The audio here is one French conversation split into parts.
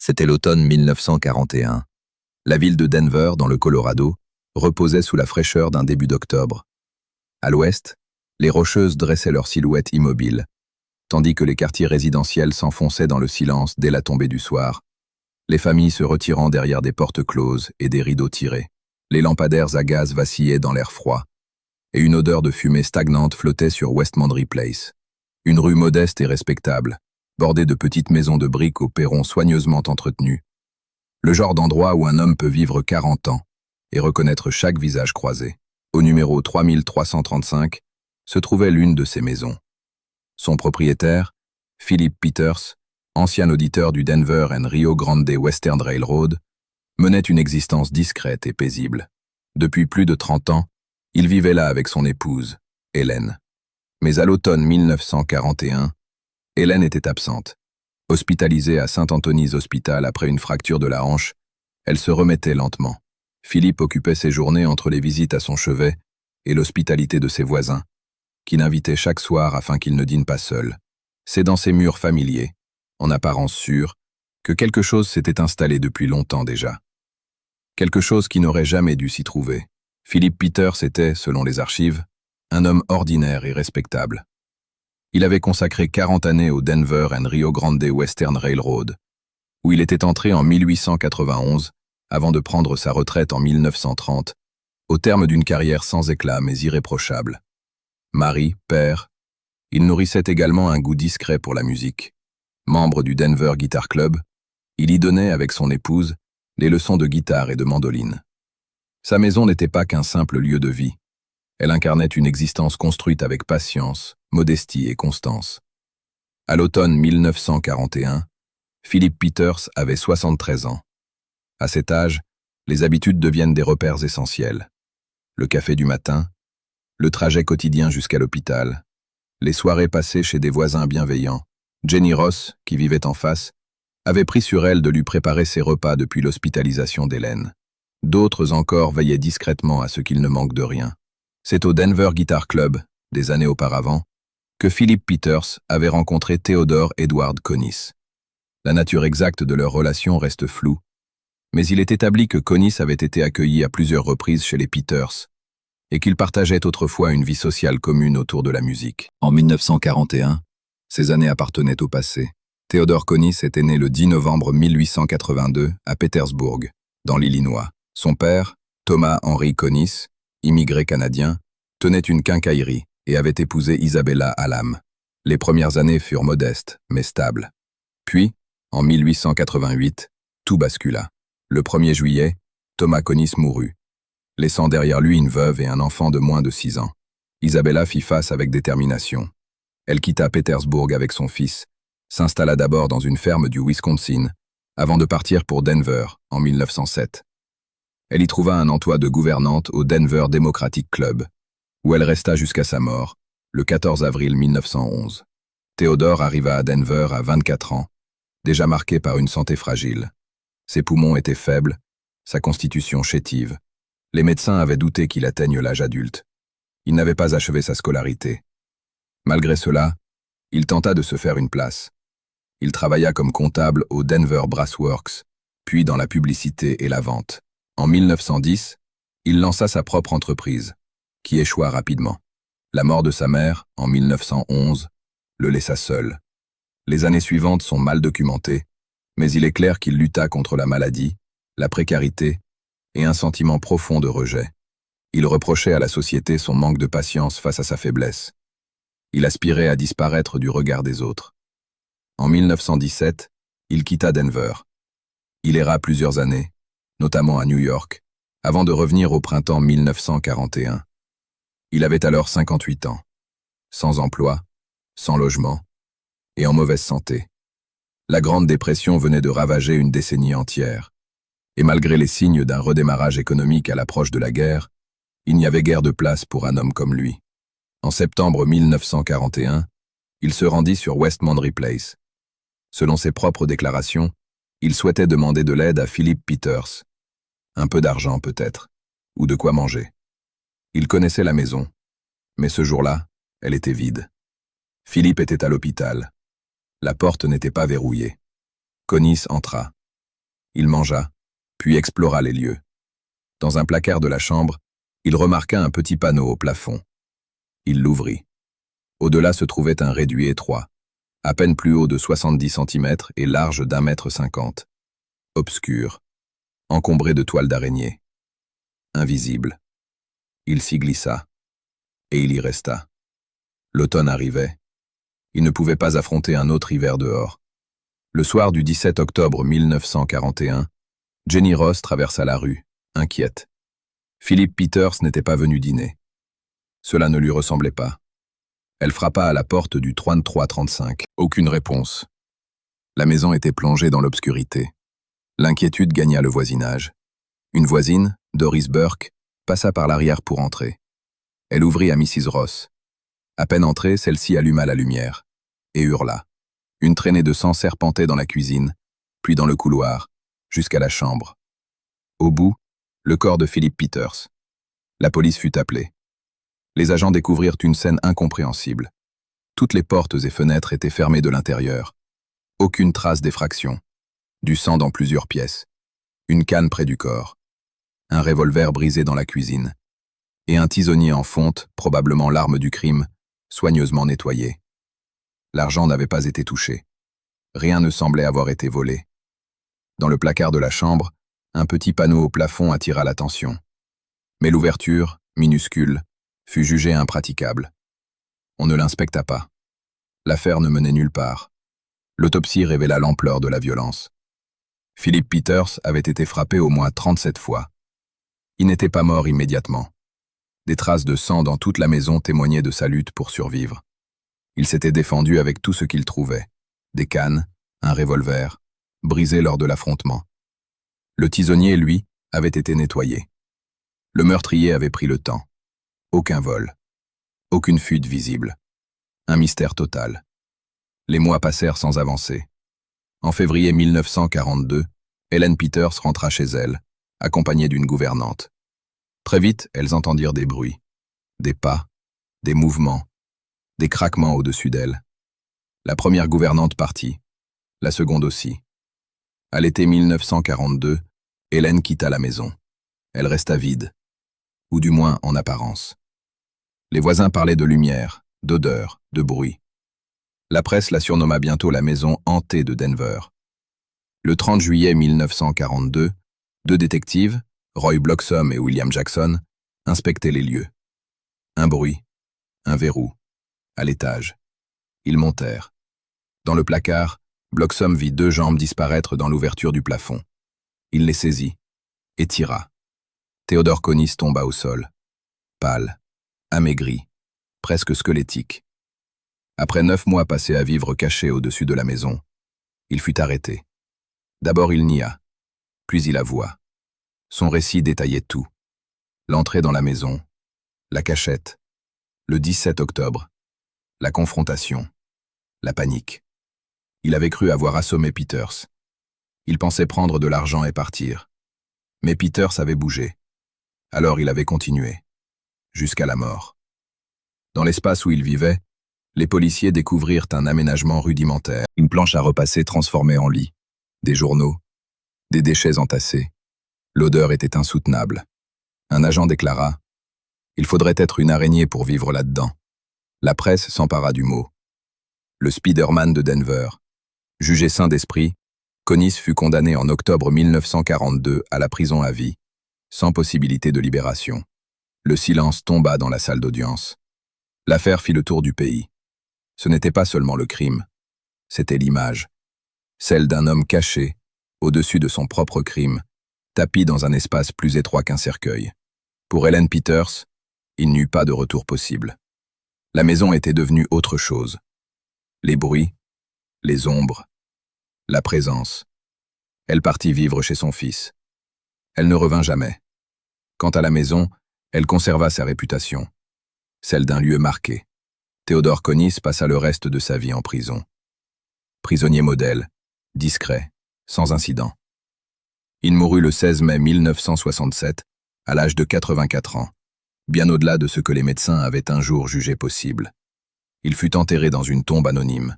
C'était l'automne 1941. La ville de Denver, dans le Colorado, reposait sous la fraîcheur d'un début d'octobre. À l'ouest, les Rocheuses dressaient leurs silhouettes immobiles, tandis que les quartiers résidentiels s'enfonçaient dans le silence dès la tombée du soir, les familles se retirant derrière des portes closes et des rideaux tirés. Les lampadaires à gaz vacillaient dans l'air froid, et une odeur de fumée stagnante flottait sur West Mondry Place, une rue modeste et respectable, bordée de petites maisons de briques aux perrons soigneusement entretenus. Le genre d'endroit où un homme peut vivre 40 ans et reconnaître chaque visage croisé. Au numéro 3335 se trouvait l'une de ces maisons. Son propriétaire, Philip Peters, ancien auditeur du Denver and Rio Grande Western Railroad, menait une existence discrète et paisible. Depuis plus de 30 ans, il vivait là avec son épouse, Hélène. Mais à l'automne 1941, Hélène était absente. Hospitalisée à Saint Anthony's Hospital après une fracture de la hanche, elle se remettait lentement. Philippe occupait ses journées entre les visites à son chevet et l'hospitalité de ses voisins, qui l'invitaient chaque soir afin qu'il ne dîne pas seul. C'est dans ces murs familiers, en apparence sûrs, que quelque chose s'était installé depuis longtemps déjà. Quelque chose qui n'aurait jamais dû s'y trouver. Philip Peters était, selon les archives, un homme ordinaire et respectable. Il avait consacré 40 années au Denver and Rio Grande Western Railroad, où il était entré en 1891, avant de prendre sa retraite en 1930, au terme d'une carrière sans éclat mais irréprochable. Mari, père, il nourrissait également un goût discret pour la musique. Membre du Denver Guitar Club, il y donnait, avec son épouse, les leçons de guitare et de mandoline. Sa maison n'était pas qu'un simple lieu de vie. Elle incarnait une existence construite avec patience, modestie et constance. À l'automne 1941, Philip Peters avait 73 ans. À cet âge, les habitudes deviennent des repères essentiels. Le café du matin, le trajet quotidien jusqu'à l'hôpital, les soirées passées chez des voisins bienveillants. Jenny Ross, qui vivait en face, avait pris sur elle de lui préparer ses repas depuis l'hospitalisation d'Hélène. D'autres encore veillaient discrètement à ce qu'il ne manque de rien. C'est au Denver Guitar Club, des années auparavant, que Philip Peters avait rencontré Theodore Edward Connis. La nature exacte de leur relation reste floue, mais il est établi que Connis avait été accueilli à plusieurs reprises chez les Peters et qu'ils partageaient autrefois une vie sociale commune autour de la musique. En 1941, ces années appartenaient au passé. Theodore Connis était né le 10 novembre 1882 à Petersburg, dans l'Illinois. Son père, Thomas Henry Connis, immigré canadien, tenait une quincaillerie et avait épousé Isabella Hallam. Les premières années furent modestes, mais stables. Puis, en 1888, tout bascula. Le 1er juillet, Thomas Connis mourut, laissant derrière lui une veuve et un enfant de moins de 6 ans. Isabella fit face avec détermination. Elle quitta Petersburg avec son fils, s'installa d'abord dans une ferme du Wisconsin, avant de partir pour Denver en 1907. Elle y trouva un emploi de gouvernante au Denver Democratic Club, où elle resta jusqu'à sa mort, le 14 avril 1911. Theodore arriva à Denver à 24 ans, déjà marqué par une santé fragile. Ses poumons étaient faibles, sa constitution chétive. Les médecins avaient douté qu'il atteigne l'âge adulte. Il n'avait pas achevé sa scolarité. Malgré cela, il tenta de se faire une place. Il travailla comme comptable au Denver Brass Works, puis dans la publicité et la vente. En 1910, il lança sa propre entreprise, qui échoua rapidement. La mort de sa mère, en 1911, le laissa seul. Les années suivantes sont mal documentées, mais il est clair qu'il lutta contre la maladie, la précarité et un sentiment profond de rejet. Il reprochait à la société son manque de patience face à sa faiblesse. Il aspirait à disparaître du regard des autres. En 1917, il quitta Denver. Il erra plusieurs années, notamment à New York, avant de revenir au printemps 1941. Il avait alors 58 ans, sans emploi, sans logement et en mauvaise santé. La Grande Dépression venait de ravager une décennie entière, et malgré les signes d'un redémarrage économique à l'approche de la guerre, il n'y avait guère de place pour un homme comme lui. En septembre 1941, il se rendit sur West Mondry Place. Selon ses propres déclarations, il souhaitait demander de l'aide à Philip Peters. Un peu d'argent peut-être, ou de quoi manger. Il connaissait la maison, mais ce jour-là, elle était vide. Philippe était à l'hôpital. La porte n'était pas verrouillée. Connis entra. Il mangea, puis explora les lieux. Dans un placard de la chambre, il remarqua un petit panneau au plafond. Il l'ouvrit. Au-delà se trouvait un réduit étroit, à peine plus haut de 70 centimètres et large d'1,50 m. Obscur, encombré de toiles d'araignée. Invisible. Il s'y glissa. Et il y resta. L'automne arrivait. Il ne pouvait pas affronter un autre hiver dehors. Le soir du 17 octobre 1941, Jenny Ross traversa la rue, inquiète. Philip Peters n'était pas venu dîner. Cela ne lui ressemblait pas. Elle frappa à la porte du 3335. Aucune réponse. La maison était plongée dans l'obscurité. L'inquiétude gagna le voisinage. Une voisine, Doris Burke, passa par l'arrière pour entrer. Elle ouvrit à Mrs. Ross. À peine entrée, celle-ci alluma la lumière et hurla. Une traînée de sang serpentait dans la cuisine, puis dans le couloir, jusqu'à la chambre. Au bout, le corps de Philip Peters. La police fut appelée. Les agents découvrirent une scène incompréhensible. Toutes les portes et fenêtres étaient fermées de l'intérieur. Aucune trace d'effraction. Du sang dans plusieurs pièces. Une canne près du corps. Un revolver brisé dans la cuisine. Et un tisonnier en fonte, probablement l'arme du crime, soigneusement nettoyé. L'argent n'avait pas été touché. Rien ne semblait avoir été volé. Dans le placard de la chambre, un petit panneau au plafond attira l'attention. Mais l'ouverture, minuscule, fut jugée impraticable. On ne l'inspecta pas. L'affaire ne menait nulle part. L'autopsie révéla l'ampleur de la violence. Philip Peters avait été frappé au moins 37 fois. Il n'était pas mort immédiatement. Des traces de sang dans toute la maison témoignaient de sa lutte pour survivre. Il s'était défendu avec tout ce qu'il trouvait. Des cannes, un revolver, brisé lors de l'affrontement. Le tisonnier, lui, avait été nettoyé. Le meurtrier avait pris le temps. Aucun vol. Aucune fuite visible. Un mystère total. Les mois passèrent sans avancer. En février 1942, Helen Peters rentra chez elle, accompagnée d'une gouvernante. Très vite, elles entendirent des bruits. Des pas, des mouvements, des craquements au-dessus d'elles. La première gouvernante partit, la seconde aussi. À l'été 1942, Hélène quitta la maison. Elle resta vide, ou du moins en apparence. Les voisins parlaient de lumière, d'odeur, de bruit. La presse la surnomma bientôt la maison hantée de Denver. Le 30 juillet 1942, deux détectives, Roy Bloxham et William Jackson, inspectaient les lieux. Un bruit, un verrou, à l'étage. Ils montèrent. Dans le placard, Bloxham vit deux jambes disparaître dans l'ouverture du plafond. Il les saisit, étira. Theodore Conis tomba au sol, pâle, amaigri, presque squelettique. Après 9 mois passés à vivre caché au-dessus de la maison, il fut arrêté. D'abord il nia, puis il avoua. Son récit détaillait tout. L'entrée dans la maison, la cachette, le 17 octobre, la confrontation, la panique. Il avait cru avoir assommé Peters. Il pensait prendre de l'argent et partir. Mais Peters avait bougé. Alors il avait continué, jusqu'à la mort. Dans l'espace où il vivait, les policiers découvrirent un aménagement rudimentaire, une planche à repasser transformée en lit, des journaux, des déchets entassés. L'odeur était insoutenable. Un agent déclara « Il faudrait être une araignée pour vivre là-dedans ». La presse s'empara du mot. Le Spider-Man de Denver. Jugé sain d'esprit, Conis fut condamné en octobre 1942 à la prison à vie, sans possibilité de libération. Le silence tomba dans la salle d'audience. L'affaire fit le tour du pays. Ce n'était pas seulement le crime, c'était l'image. Celle d'un homme caché, au-dessus de son propre crime, tapi dans un espace plus étroit qu'un cercueil. Pour Helen Peters, il n'y eut pas de retour possible. La maison était devenue autre chose. Les bruits, les ombres, la présence. Elle partit vivre chez son fils. Elle ne revint jamais. Quant à la maison, elle conserva sa réputation, celle d'un lieu marqué. Theodore Conis passa le reste de sa vie en prison. Prisonnier modèle, discret, sans incident. Il mourut le 16 mai 1967, à l'âge de 84 ans, bien au-delà de ce que les médecins avaient un jour jugé possible. Il fut enterré dans une tombe anonyme.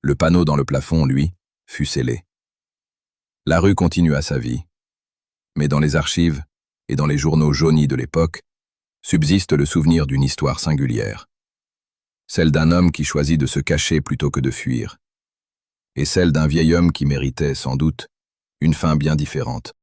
Le panneau dans le plafond, lui, fut scellé. La rue continua sa vie. Mais dans les archives et dans les journaux jaunis de l'époque, subsiste le souvenir d'une histoire singulière. Celle d'un homme qui choisit de se cacher plutôt que de fuir. Et celle d'un vieil homme qui méritait, sans doute, une fin bien différente.